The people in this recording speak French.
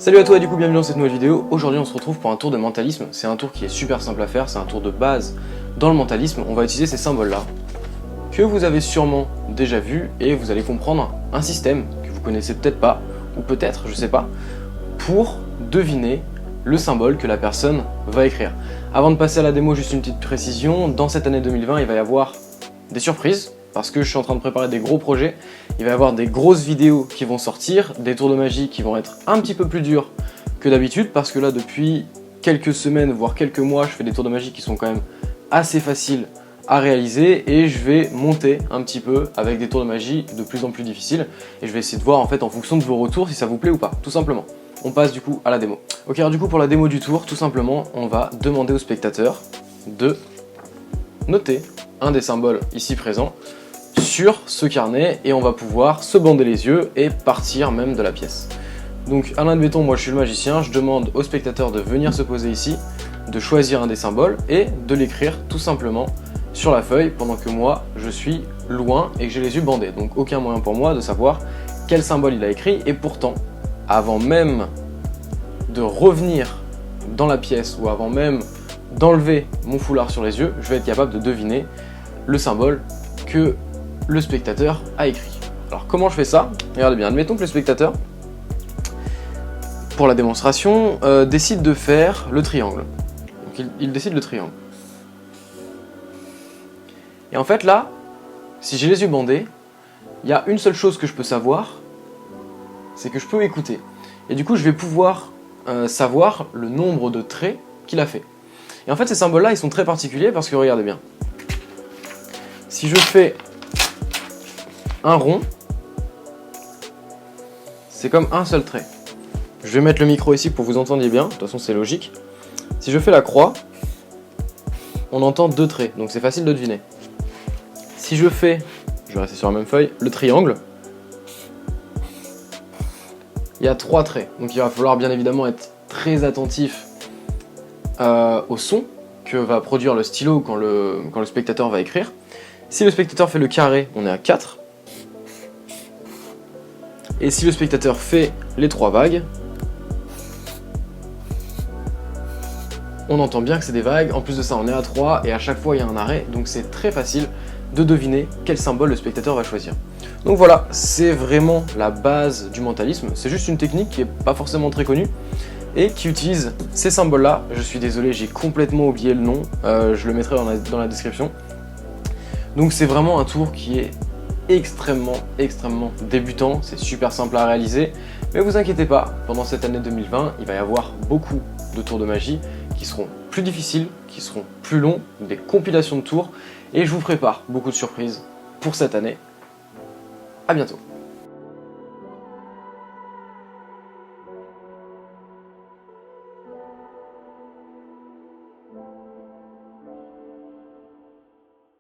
Salut à toi et du coup bienvenue dans cette nouvelle vidéo. Aujourd'hui on se retrouve pour un tour de mentalisme. C'est un tour qui est super simple à faire, c'est un tour de base dans le mentalisme. On va utiliser ces symboles là que vous avez sûrement déjà vu et vous allez comprendre un système que vous connaissez peut-être pas ou peut-être, je sais pas, pour deviner le symbole que la personne va écrire. Avant de passer à la démo, juste une petite précision, dans cette année 2020 il va y avoir des surprises. Parce que je suis en train de préparer des gros projets, il va y avoir des grosses vidéos qui vont sortir, des tours de magie qui vont être un petit peu plus durs que d'habitude, parce que là depuis quelques semaines, voire quelques mois, je fais des tours de magie qui sont quand même assez faciles à réaliser, et je vais monter un petit peu avec des tours de magie de plus en plus difficiles, et je vais essayer de voir en fait en fonction de vos retours si ça vous plaît ou pas, tout simplement. On passe du coup à la démo. Ok, alors du coup pour la démo du tour, tout simplement, on va demander aux spectateurs de noter un des symboles ici présents sur ce carnet et on va pouvoir se bander les yeux et partir même de la pièce. Donc admettons, moi je suis le magicien, je demande au spectateur de venir se poser ici, de choisir un des symboles et de l'écrire tout simplement sur la feuille pendant que moi je suis loin et que j'ai les yeux bandés. Donc aucun moyen pour moi de savoir quel symbole il a écrit, et pourtant avant même de revenir dans la pièce ou avant même d'enlever mon foulard sur les yeux, je vais être capable de deviner le symbole que le spectateur a écrit. Alors comment je fais ça? Regardez bien, admettons que le spectateur, pour la démonstration, décide de faire le triangle. Donc il décide le triangle. Et en fait là, si j'ai les yeux bandés, il y a une seule chose que je peux savoir, c'est que je peux écouter. Et du coup je vais pouvoir savoir le nombre de traits qu'il a fait. Et en fait ces symboles là ils sont très particuliers parce que regardez bien. Si je fais un rond, c'est comme un seul trait. Je vais mettre le micro ici pour que vous entendiez bien, de toute façon c'est logique. Si je fais la croix, on entend deux traits, donc c'est facile de deviner. Si je fais, je vais rester sur la même feuille, le triangle, il y a trois traits. Donc il va falloir bien évidemment être très attentif au son que va produire le stylo quand le spectateur va écrire. Si le spectateur fait le carré, on est à 4. Et si le spectateur fait les trois vagues, on entend bien que c'est des vagues. En plus de ça, on est à 3 et à chaque fois il y a un arrêt, donc c'est très facile de deviner quel symbole le spectateur va choisir. Donc voilà, c'est vraiment la base du mentalisme. C'est juste une technique qui n'est pas forcément très connue et qui utilise ces symboles-là. Je suis désolé, j'ai complètement oublié le nom, je le mettrai dans la description. Donc c'est vraiment un tour qui est extrêmement débutant, c'est super simple à réaliser, mais vous inquiétez pas, pendant cette année 2020, il va y avoir beaucoup de tours de magie qui seront plus difficiles, qui seront plus longs, des compilations de tours, et je vous prépare beaucoup de surprises pour cette année. À bientôt.